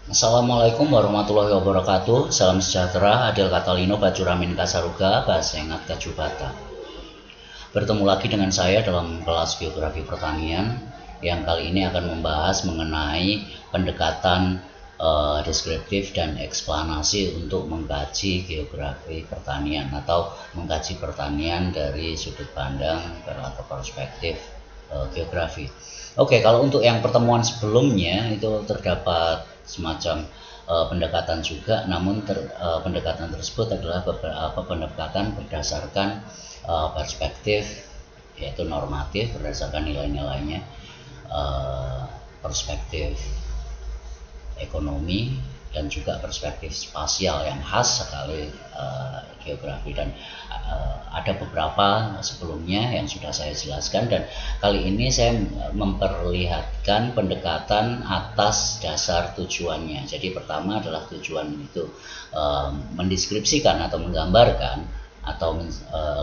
Assalamualaikum warahmatullahi wabarakatuh. Salam sejahtera, Adil Katalino, Bajuramin Kasaruga, Basengat Kajubata. Bertemu lagi dengan saya dalam kelas Geografi Pertanian yang kali ini akan membahas mengenai pendekatan deskriptif dan eksplanasi untuk mengkaji geografi pertanian atau mengkaji pertanian dari sudut pandang atau perspektif geografi. Oke, kalau untuk yang pertemuan sebelumnya itu terdapat semacam pendekatan juga, namun pendekatan tersebut adalah beberapa pendekatan berdasarkan perspektif, yaitu normatif berdasarkan nilai-nilainya, perspektif ekonomi, dan juga perspektif spasial yang khas sekali geografi. Dan ada beberapa sebelumnya yang sudah saya jelaskan, dan kali ini saya memperlihatkan pendekatan atas dasar tujuannya. Jadi pertama adalah tujuan itu mendeskripsikan atau menggambarkan, atau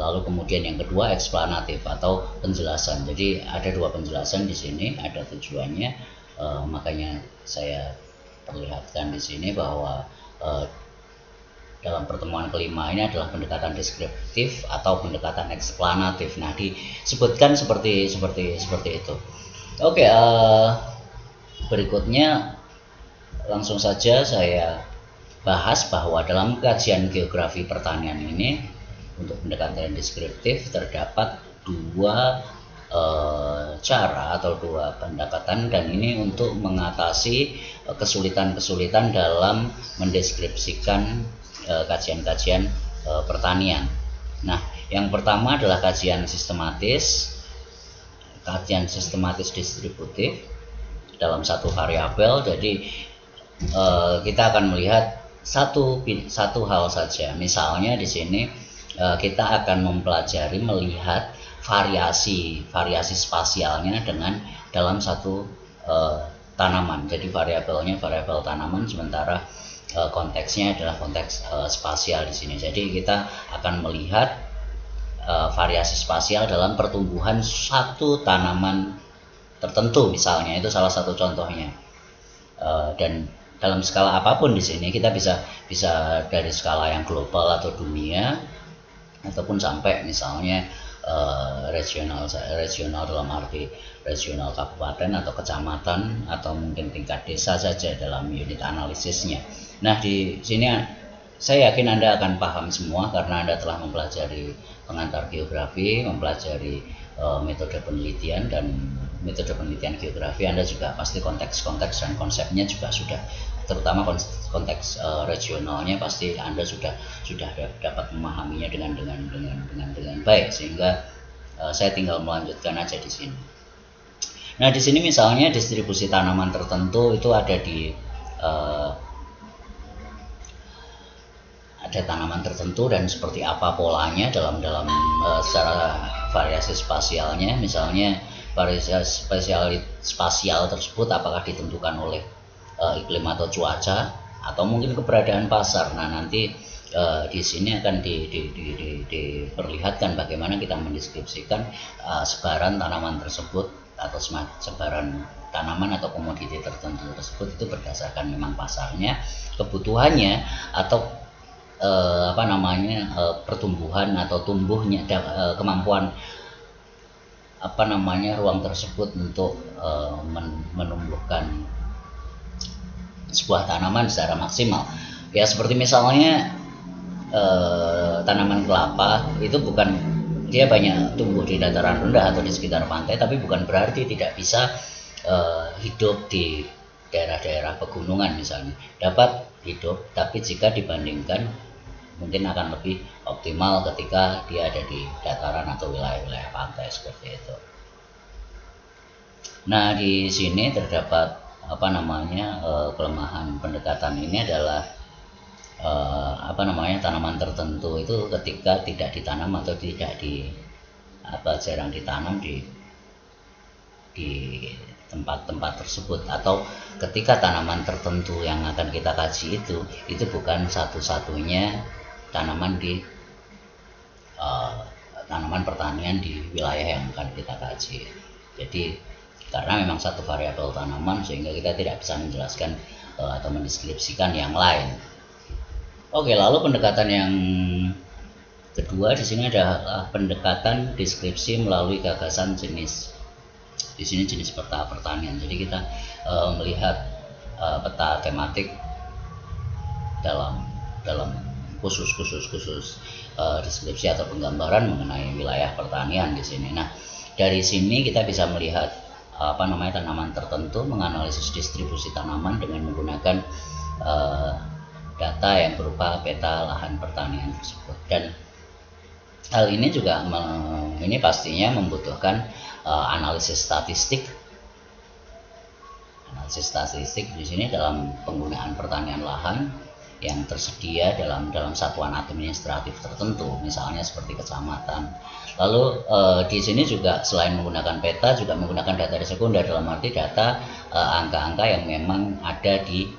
lalu kemudian yang kedua eksplanatif atau penjelasan. Jadi ada dua penjelasan di sini, ada tujuannya, makanya saya perlihatkan di sini bahwa dalam pertemuan kelima ini adalah pendekatan deskriptif atau pendekatan eksplanatif. Nah, disebutkan seperti itu. Oke, berikutnya langsung saja saya bahas bahwa dalam kajian geografi pertanian ini untuk pendekatan deskriptif terdapat dua cara atau dua pendekatan, dan ini untuk mengatasi kesulitan-kesulitan dalam mendeskripsikan kajian-kajian pertanian. Nah, yang pertama adalah kajian sistematis distributif dalam satu variabel. Jadi kita akan melihat satu hal saja. Misalnya di sini kita akan melihat variasi spasialnya dalam satu tanaman. Jadi variabelnya variabel tanaman, sementara konteksnya adalah konteks spasial di sini. Jadi kita akan melihat variasi spasial dalam pertumbuhan satu tanaman tertentu, misalnya itu salah satu contohnya. Dan dalam skala apapun di sini kita bisa dari skala yang global atau dunia, ataupun sampai misalnya regional dalam arti regional kabupaten atau kecamatan, atau mungkin tingkat desa saja dalam unit analisisnya. Nah, di sini saya yakin Anda akan paham semua karena Anda telah mempelajari pengantar geografi, mempelajari metode penelitian geografi. Anda juga pasti konteks dan konsepnya juga sudah, terutama konteks regionalnya, pasti Anda sudah dapat memahaminya dengan baik, sehingga saya tinggal melanjutkan aja di sini. Nah, di sini misalnya distribusi tanaman tertentu itu ada tanaman tertentu dan seperti apa polanya dalam secara variasi spasialnya. Misalnya variasi spasial tersebut apakah ditentukan oleh iklim atau cuaca, atau mungkin keberadaan pasar. Nah, nanti di sini akan diperlihatkan bagaimana kita mendeskripsikan sebaran tanaman tersebut, atau sebaran tanaman atau komoditi tertentu tersebut itu berdasarkan memang pasarnya, kebutuhannya, atau pertumbuhan atau tumbuhnya, kemampuan ruang tersebut untuk menumbuhkan sebuah tanaman secara maksimal. Ya, seperti misalnya tanaman kelapa itu dia banyak tumbuh di dataran rendah atau di sekitar pantai, tapi bukan berarti tidak bisa hidup di daerah-daerah pegunungan misalnya. Dapat hidup, tapi jika dibandingkan mungkin akan lebih optimal ketika dia ada di dataran atau wilayah-wilayah pantai seperti itu. Nah, di sini terdapat kelemahan pendekatan ini adalah tanaman tertentu itu ketika tidak ditanam atau jarang ditanam di tempat-tempat tersebut, atau ketika tanaman tertentu yang akan kita kaji itu bukan satu-satunya tanaman tanaman pertanian di wilayah yang akan kita kaji. Jadi karena memang satu variabel tanaman, sehingga kita tidak bisa menjelaskan atau mendeskripsikan yang lain. Oke, lalu pendekatan yang kedua di sini adalah pendekatan deskripsi melalui gagasan jenis. Di sini jenis peta pertanian. Jadi kita melihat peta tematik dalam khusus deskripsi atau penggambaran mengenai wilayah pertanian di sini. Nah, dari sini kita bisa melihat tanaman tertentu, menganalisis distribusi tanaman dengan menggunakan data yang berupa peta lahan pertanian tersebut. Dan hal ini juga ini pastinya membutuhkan analisis statistik. Analisis statistik di sini dalam penggunaan pertanian lahan yang tersedia dalam satuan administratif tertentu, misalnya seperti kecamatan. Lalu di sini juga selain menggunakan peta, juga menggunakan data sekunder, dalam arti data angka-angka yang memang ada di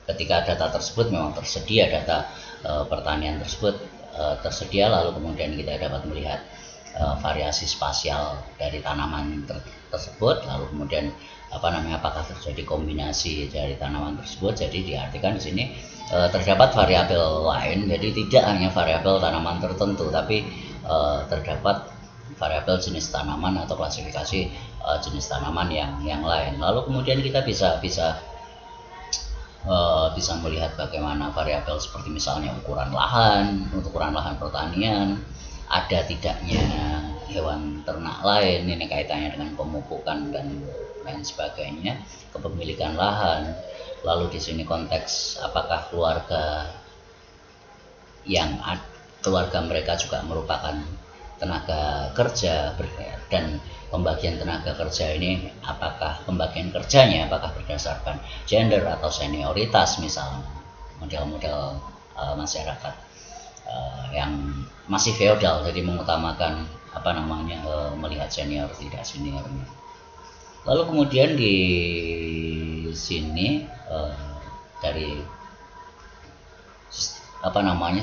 ketika data tersebut memang tersedia, data pertanian tersebut tersedia, lalu kemudian kita dapat melihat variasi spasial dari tanaman tersebut, lalu kemudian apakah terjadi kombinasi dari tanaman tersebut. Jadi diartikan di sini terdapat variabel lain, jadi tidak hanya variabel tanaman tertentu, tapi terdapat variabel jenis tanaman atau klasifikasi jenis tanaman yang lain. Lalu kemudian kita bisa melihat bagaimana variabel seperti misalnya ukuran lahan pertanian, ada tidaknya hewan ternak lain, ini kaitannya dengan pemupukan dan lain sebagainya, kepemilikan lahan. Lalu di sini konteks apakah keluarga mereka juga merupakan tenaga kerja, dan pembagian tenaga kerja ini apakah pembagian kerjanya apakah berdasarkan gender atau senioritas, misalnya model-model masyarakat yang masih feodal, jadi mengutamakan melihat senior tidak seniornya. Lalu kemudian di sini dari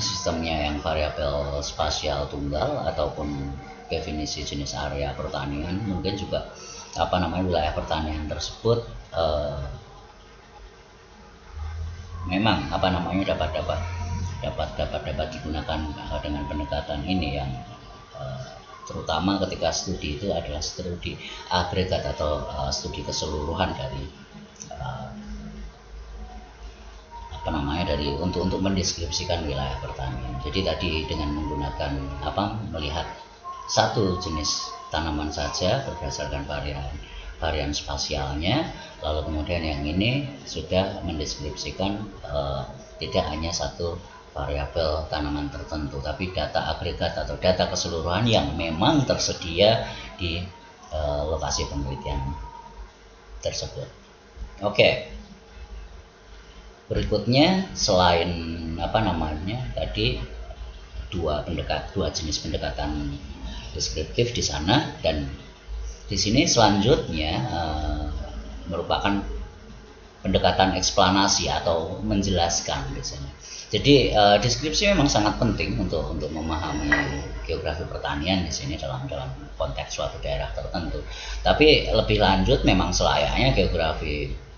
sistemnya yang variabel spasial tunggal ataupun definisi jenis area pertanian, mungkin juga wilayah pertanian tersebut memang dapat digunakan dengan pendekatan ini yang terutama ketika studi itu adalah studi agregat atau studi keseluruhan dari untuk mendeskripsikan wilayah pertanian. Jadi tadi dengan menggunakan melihat satu jenis tanaman saja berdasarkan varian spasialnya, lalu kemudian yang ini sudah mendeskripsikan tidak hanya satu variabel tanaman tertentu, tapi data agregat atau data keseluruhan yang memang tersedia di lokasi penelitian tersebut. Oke. Berikutnya selain tadi dua jenis pendekatan deskriptif di sana, dan di sini selanjutnya merupakan pendekatan eksplanasi atau menjelaskan di sini. Jadi deskripsi memang sangat penting untuk memahami geografi pertanian di sini dalam konteks suatu daerah tertentu. Tapi lebih lanjut memang selayaknya geografi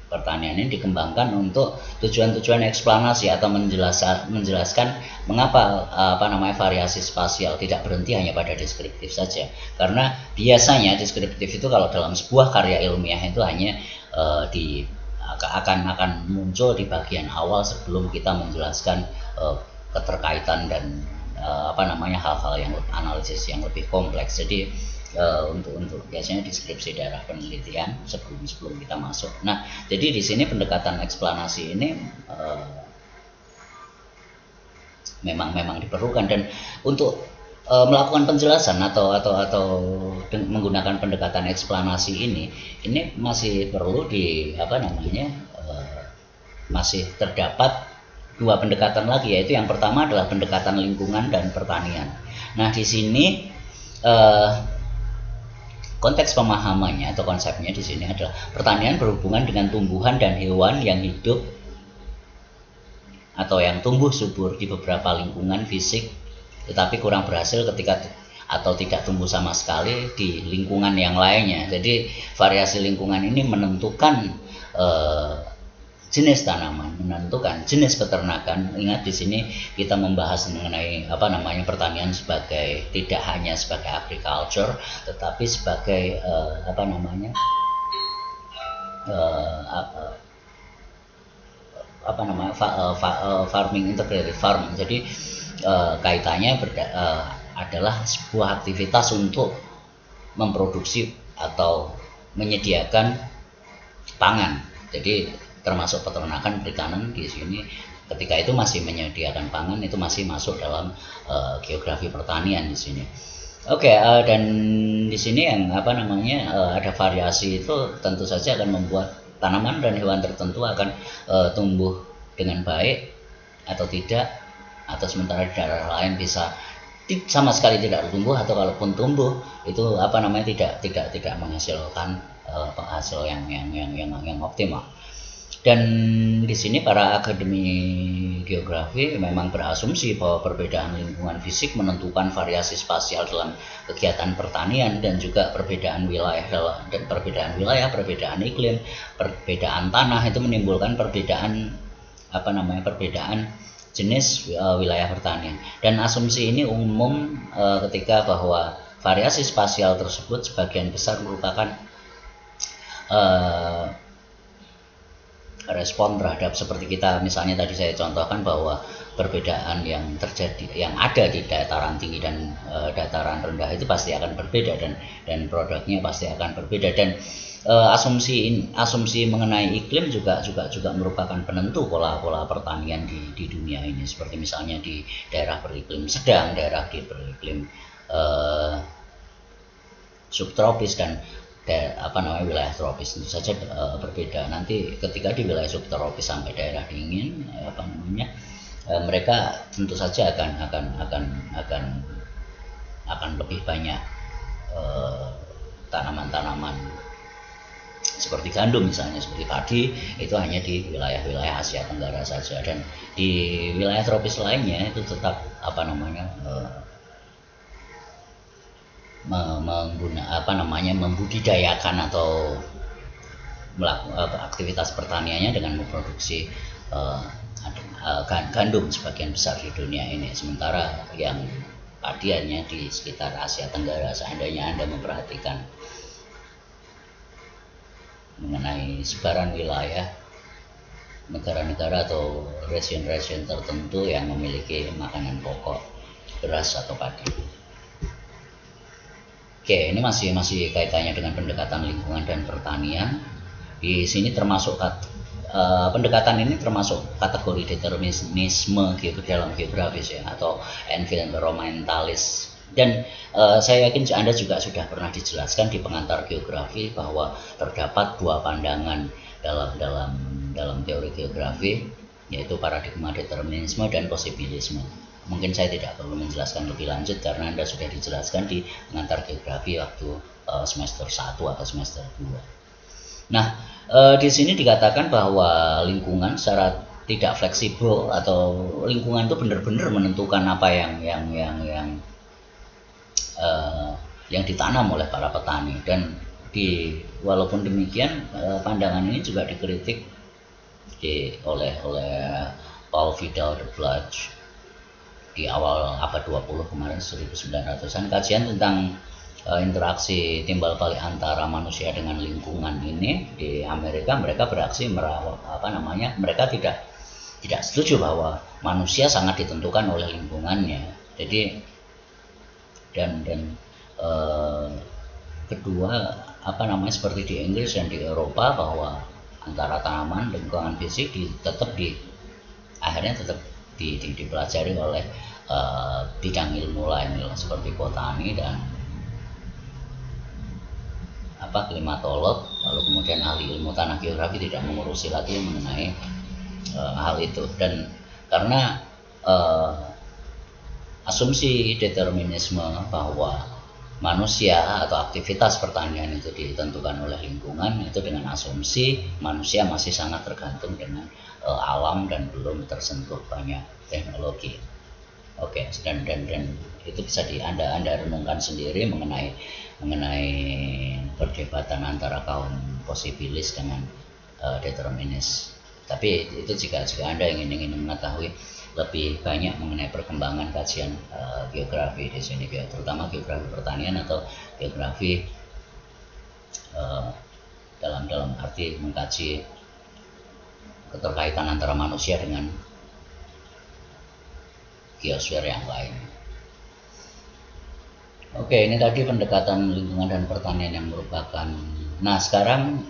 pertanian ini dikembangkan untuk tujuan-tujuan eksplanasi atau menjelaskan mengapa variasi spasial tidak berhenti hanya pada deskriptif saja. Karena biasanya deskriptif itu kalau dalam sebuah karya ilmiah itu hanya akan muncul di bagian awal sebelum kita menjelaskan keterkaitan dan hal-hal yang analisis yang lebih kompleks. Jadi untuk biasanya deskripsi daerah penelitian sebelum kita masuk. Nah, jadi di sini pendekatan eksplanasi ini memang diperlukan, dan untuk melakukan penjelasan atau menggunakan pendekatan eksplanasi ini masih perlu masih terdapat dua pendekatan lagi, yaitu yang pertama adalah pendekatan lingkungan dan pertanian. Nah, di sini konteks pemahamannya atau konsepnya di sini adalah pertanian berhubungan dengan tumbuhan dan hewan yang hidup atau yang tumbuh subur di beberapa lingkungan fisik, tetapi kurang berhasil ketika atau tidak tumbuh sama sekali di lingkungan yang lainnya. Jadi variasi lingkungan ini menentukan jenis tanaman, menentukan jenis peternakan. Ingat di sini kita membahas mengenai pertanian sebagai tidak hanya sebagai agriculture, tetapi sebagai farming, integrated farming. Jadi kaitannya adalah sebuah aktivitas untuk memproduksi atau menyediakan pangan. Jadi termasuk peternakan, perikanan di sini ketika itu masih menyediakan pangan, itu masih masuk dalam geografi pertanian di sini. Dan di sini yang ada variasi itu tentu saja akan membuat tanaman dan hewan tertentu akan tumbuh dengan baik atau tidak, atau sementara di daerah lain bisa sama sekali tidak tumbuh, atau kalaupun tumbuh itu tidak menghasilkan hasil yang optimal. Dan di sini para akademi geografi memang berasumsi bahwa perbedaan lingkungan fisik menentukan variasi spasial dalam kegiatan pertanian, dan juga perbedaan wilayah, perbedaan iklim, perbedaan tanah itu menimbulkan perbedaan jenis wilayah pertanian. Dan asumsi ini umum ketika bahwa variasi spasial tersebut sebagian besar merupakan respon terhadap, seperti kita misalnya tadi saya contohkan bahwa perbedaan yang ada di dataran tinggi dan dataran rendah itu pasti akan berbeda, dan produknya pasti akan berbeda. Dan asumsi mengenai iklim juga merupakan penentu pola pertanian di dunia ini, seperti misalnya di daerah beriklim sedang, daerah di beriklim subtropis, dan wilayah tropis tentu saja berbeda. Nanti ketika di wilayah subtropis sampai daerah dingin, mereka tentu saja akan lebih banyak tanaman-tanaman seperti gandum misalnya, seperti padi, itu hanya di wilayah Asia Tenggara saja. Dan di wilayah tropis lainnya itu tetap membudidayakan atau melakukan aktivitas pertaniannya dengan memproduksi gandum sebagian besar di dunia ini. Sementara yang padi hanya di sekitar Asia Tenggara. Seandainya Anda memperhatikan mengenai sebaran wilayah negara-negara atau region-region tertentu yang memiliki makanan pokok beras atau padi. Ini masih kaitannya dengan pendekatan lingkungan dan pertanian. Di sini termasuk pendekatan ini termasuk kategori determinisme dalam geografis ya, atau environmentalis. Dan saya yakin Anda juga sudah pernah dijelaskan di pengantar geografi bahwa terdapat dua pandangan dalam teori geografi, yaitu paradigma determinisme dan posibilisme. Mungkin saya tidak perlu menjelaskan lebih lanjut karena Anda sudah dijelaskan di pengantar geografi waktu semester 1 atau semester 2. Nah, di sini dikatakan bahwa lingkungan secara tidak fleksibel, atau lingkungan itu benar-benar menentukan apa yang ditanam oleh para petani. Dan walaupun demikian, pandangan ini juga dikritik oleh Paul Vidal de Bluge di awal abad 20 kemarin, 1900-an. Kajian tentang interaksi timbal balik antara manusia dengan lingkungan ini di Amerika, mereka beraksi mereka tidak setuju bahwa manusia sangat ditentukan oleh lingkungannya. Jadi kedua seperti di Inggris dan di Eropa, bahwa antara tanaman dan lingkungan fisik akhirnya tetap dipelajari oleh bidang ilmu lain seperti botani dan klimatolog. Lalu kemudian ahli ilmu tanah geografi tidak mengurusi lagi mengenai hal itu. Dan karena asumsi determinisme bahwa manusia atau aktivitas pertanian itu ditentukan oleh lingkungan, itu dengan asumsi manusia masih sangat tergantung dengan alam dan belum tersentuh banyak teknologi. Oke, dan itu bisa anda renungkan sendiri mengenai perdebatan antara kaum posibilis dengan determinis. Tapi itu jika anda ingin mengetahui lebih banyak mengenai perkembangan kajian geografi di sini, terutama geografi pertanian atau geografi dalam arti mengkaji keterkaitan antara manusia dengan geosfer yang lain. Oke, ini tadi pendekatan lingkungan dan pertanian yang merupakan. Nah, sekarang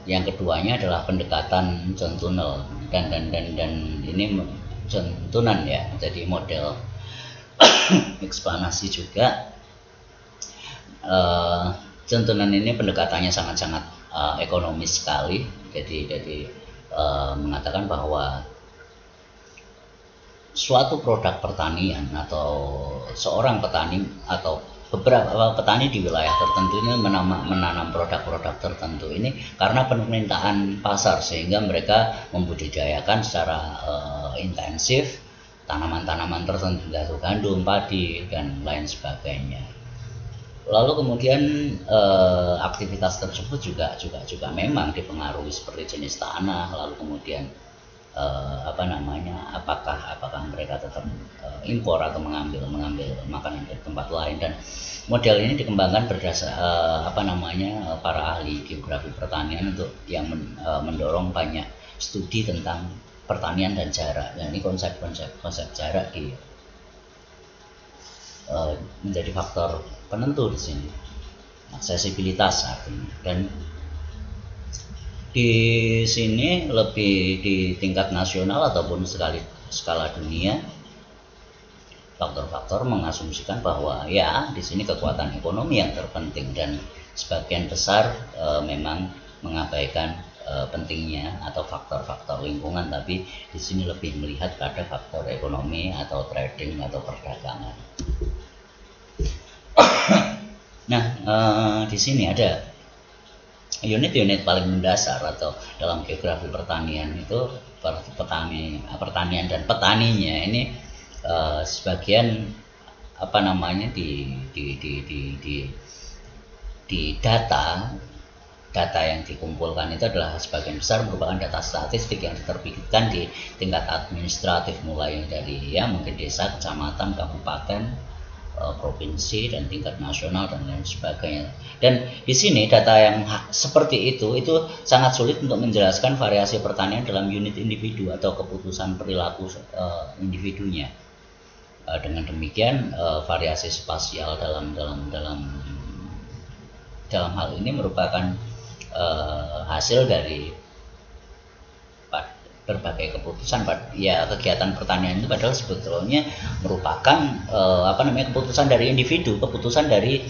yang keduanya adalah pendekatan John Tunnell dan ini John Tunan ya, jadi model eksplanasi juga. John Tunan ini pendekatannya sangat-sangat ekonomis sekali, jadi mengatakan bahwa suatu produk pertanian atau seorang petani atau beberapa petani di wilayah tertentu ini menanam produk-produk tertentu ini karena permintaan pasar, sehingga mereka membudidayakan secara intensif tanaman-tanaman tertentu, yaitu gandum, padi, dan lain sebagainya. Lalu kemudian aktivitas tersebut juga memang dipengaruhi seperti jenis tanah, lalu kemudian apakah mereka tetap impor atau mengambil makanan dari tempat lain. Dan model ini dikembangkan berdasar para ahli geografi pertanian untuk yang mendorong banyak studi tentang pertanian dan jarak. Nah, ini konsep jarak menjadi faktor penentu di sini, aksesibilitas artinya. Dan di sini lebih di tingkat nasional ataupun skala dunia, faktor-faktor mengasumsikan bahwa ya di sini kekuatan ekonomi yang terpenting, dan sebagian besar memang mengabaikan pentingnya atau faktor-faktor lingkungan, tapi di sini lebih melihat pada faktor ekonomi atau trading atau perdagangan. Nah, di sini ada unit-unit paling mendasar atau dalam geografi pertanian itu pertanian dan petaninya ini sebagian di data yang dikumpulkan itu adalah sebagian besar merupakan data statistik yang diterbitkan di tingkat administratif, mulai dari mungkin desa, kecamatan, kabupaten, provinsi, dan tingkat nasional dan lain sebagainya. Dan di sini data yang seperti itu sangat sulit untuk menjelaskan variasi pertanian dalam unit individu atau keputusan perilaku individunya. Dengan demikian variasi spasial dalam hal ini merupakan hasil dari berbagai keputusan. Kegiatan pertanian itu padahal sebetulnya merupakan keputusan dari individu, keputusan dari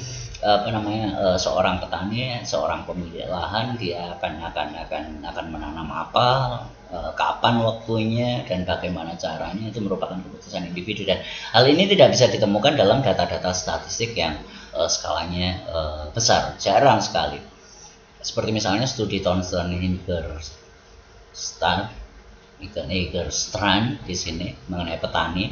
seorang petani, seorang pemilik lahan, dia akan menanam apa, kapan waktunya, dan bagaimana caranya, itu merupakan keputusan individu. Dan hal ini tidak bisa ditemukan dalam data-data statistik yang skalanya besar, jarang sekali. Seperti misalnya studi Thomson Strand di sini mengenai petani.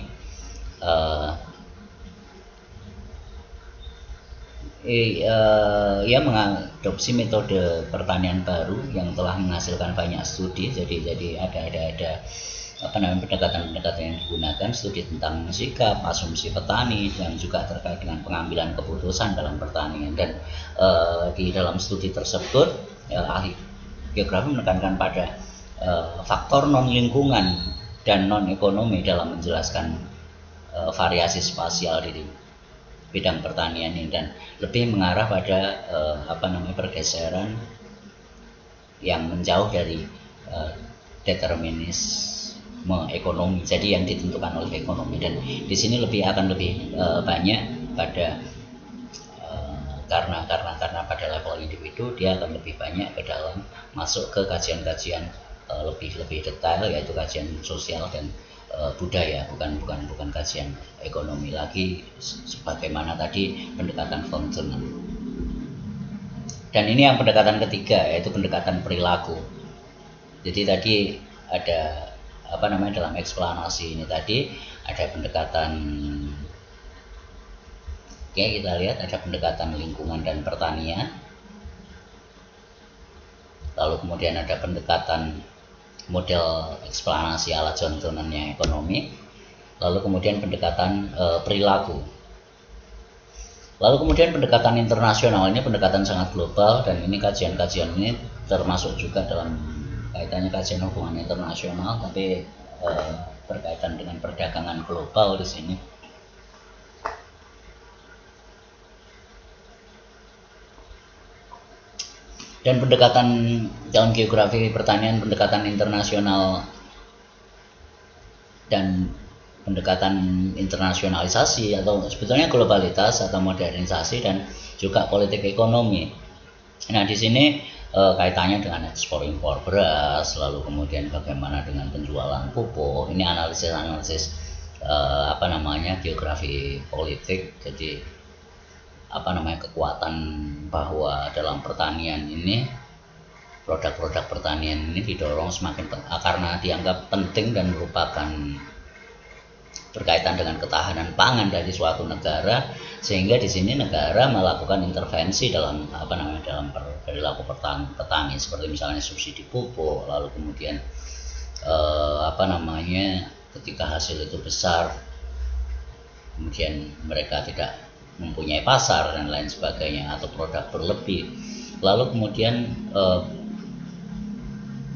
Ia mengadopsi metode pertanian baru yang telah menghasilkan banyak studi. Jadi ada pendekatan yang digunakan, studi tentang sikap, asumsi petani, dan juga terkait dengan pengambilan keputusan dalam pertanian. Dan di dalam studi tersebut ahli geografi menekankan pada faktor non lingkungan dan non ekonomi dalam menjelaskan variasi spasial di bidang pertanian ini, dan lebih mengarah pada pergeseran yang menjauh dari determinisme ekonomi, jadi yang ditentukan oleh ekonomi. Dan di sini akan lebih banyak pada karena pada level individu dia akan lebih banyak ke dalam masuk ke kajian-kajian lebih detail, yaitu kajian sosial dan budaya, bukan kajian ekonomi lagi sebagaimana tadi pendekatan fungsional. Dan ini yang pendekatan ketiga, yaitu pendekatan perilaku. Jadi tadi ada dalam eksplanasi ini tadi ada pendekatan, oke kita lihat ada pendekatan lingkungan dan pertanian, lalu kemudian ada pendekatan model eksplanasi ala John Donnan-nya ekonomi, lalu kemudian pendekatan perilaku, lalu kemudian pendekatan internasional. Ini pendekatan sangat global, dan ini kajian-kajian ini termasuk juga dalam kaitannya kajian hubungan internasional, tapi berkaitan dengan perdagangan global di sini. Dan pendekatan dalam geografi pertanian, pendekatan internasional dan pendekatan internasionalisasi atau sebetulnya globalitas atau modernisasi dan juga politik ekonomi. Nah, di sini kaitannya dengan ekspor impor beras, lalu kemudian bagaimana dengan penjualan pupuk. Ini analisis geografi politik. Jadi kekuatan bahwa dalam pertanian ini, produk-produk pertanian ini didorong semakin karena dianggap penting dan merupakan berkaitan dengan ketahanan pangan dari suatu negara, sehingga di sini negara melakukan intervensi dalam dalam perilaku petani, seperti misalnya subsidi pupuk, lalu kemudian ketika hasil itu besar kemudian mereka tidak mempunyai pasar dan lain sebagainya, atau produk berlebih, lalu kemudian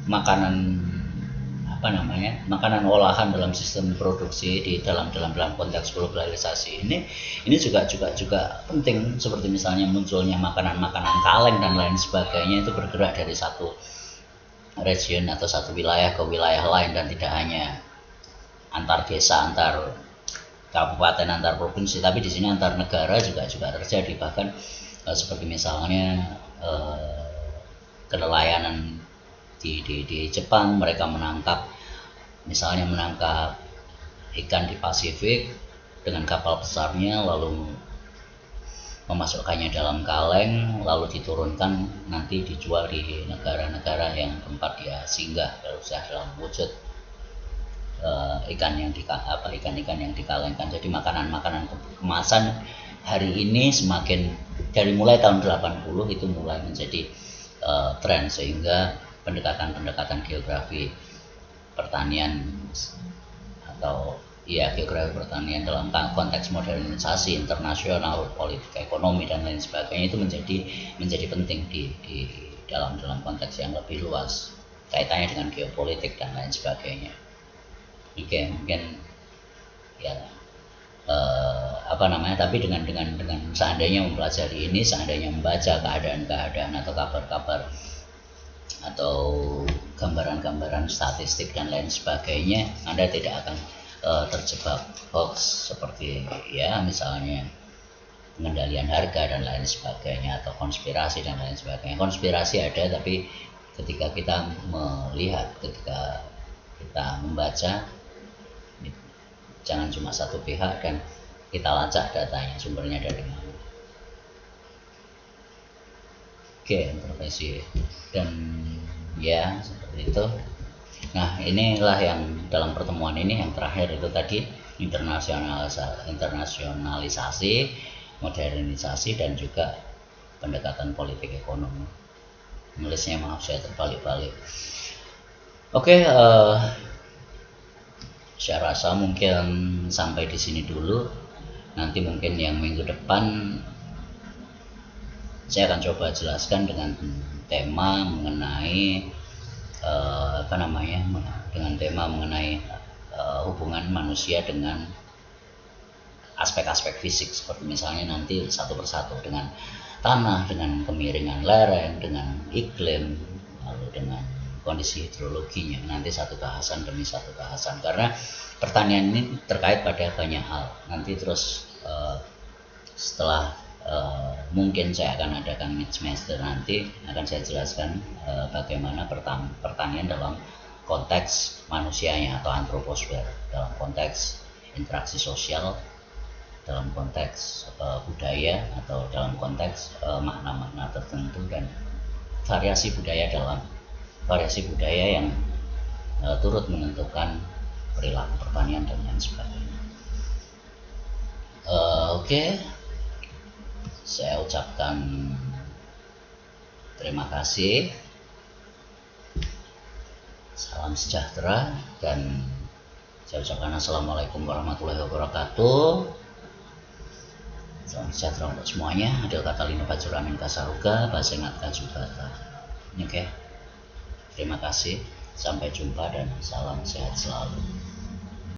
makanan olahan dalam sistem produksi di dalam konteks globalisasi ini juga penting, seperti misalnya munculnya makanan kaleng dan lain sebagainya, itu bergerak dari satu region atau satu wilayah ke wilayah lain, dan tidak hanya antar desa, antar kabupaten, antar provinsi, tapi di sini antar negara juga terjadi. Bahkan seperti misalnya kenelayanan di Jepang, mereka menangkap ikan di Pasifik dengan kapal besarnya, lalu memasukkannya dalam kaleng, lalu diturunkan, nanti dijual di negara-negara yang tempat dia singgah, kalau sudah dalam wujud ikan yang dikalengkan. Jadi makanan kemasan hari ini semakin, dari mulai tahun 80 itu mulai menjadi tren, sehingga pendekatan geografi pertanian atau geografi pertanian dalam konteks modernisasi internasional, politik ekonomi dan lain sebagainya itu menjadi penting di dalam konteks yang lebih luas, kaitannya dengan geopolitik dan lain sebagainya. Oke, mungkin tapi dengan seandainya mempelajari ini, seandainya membaca keadaan atau kabar-kabar atau gambaran-gambaran statistik dan lain sebagainya, Anda tidak akan terjebak hoax seperti misalnya pengendalian harga dan lain sebagainya, atau konspirasi dan lain sebagainya. Konspirasi ada, tapi ketika kita melihat, ketika kita membaca, jangan cuma satu pihak dan kita lacak datanya, sumbernya dari mana. Oke, intervensi dan seperti itu. Nah, inilah yang dalam pertemuan ini yang terakhir itu tadi, internasionalisasi, modernisasi, dan juga pendekatan politik ekonomi. Nulisnya maaf saya terbalik-balik. Oke, saya rasa mungkin sampai di sini dulu. Nanti mungkin yang minggu depan saya akan coba jelaskan dengan tema mengenai hubungan manusia dengan aspek-aspek fisik, seperti misalnya nanti satu persatu dengan tanah, dengan kemiringan lereng, dengan iklim, lalu dengan kondisi hidrologinya, nanti satu bahasan demi satu bahasan, karena pertanian ini terkait pada banyak hal. Nanti terus setelah mungkin saya akan adakan mid semester, nanti akan saya jelaskan bagaimana pertanian dalam konteks manusianya atau antroposfer, dalam konteks interaksi sosial, dalam konteks budaya, atau dalam konteks makna-makna tertentu, dan variasi budaya yang turut menentukan perilaku pertanian dan lain sebagainya. Oke, saya ucapkan terima kasih, salam sejahtera, dan saya ucapkan assalamualaikum warahmatullahi wabarakatuh. Salam sejahtera untuk semuanya. Adil kata lino bajur amin kasaruga bahasa ingat kajubata. Oke, terima kasih, sampai jumpa dan salam sehat selalu.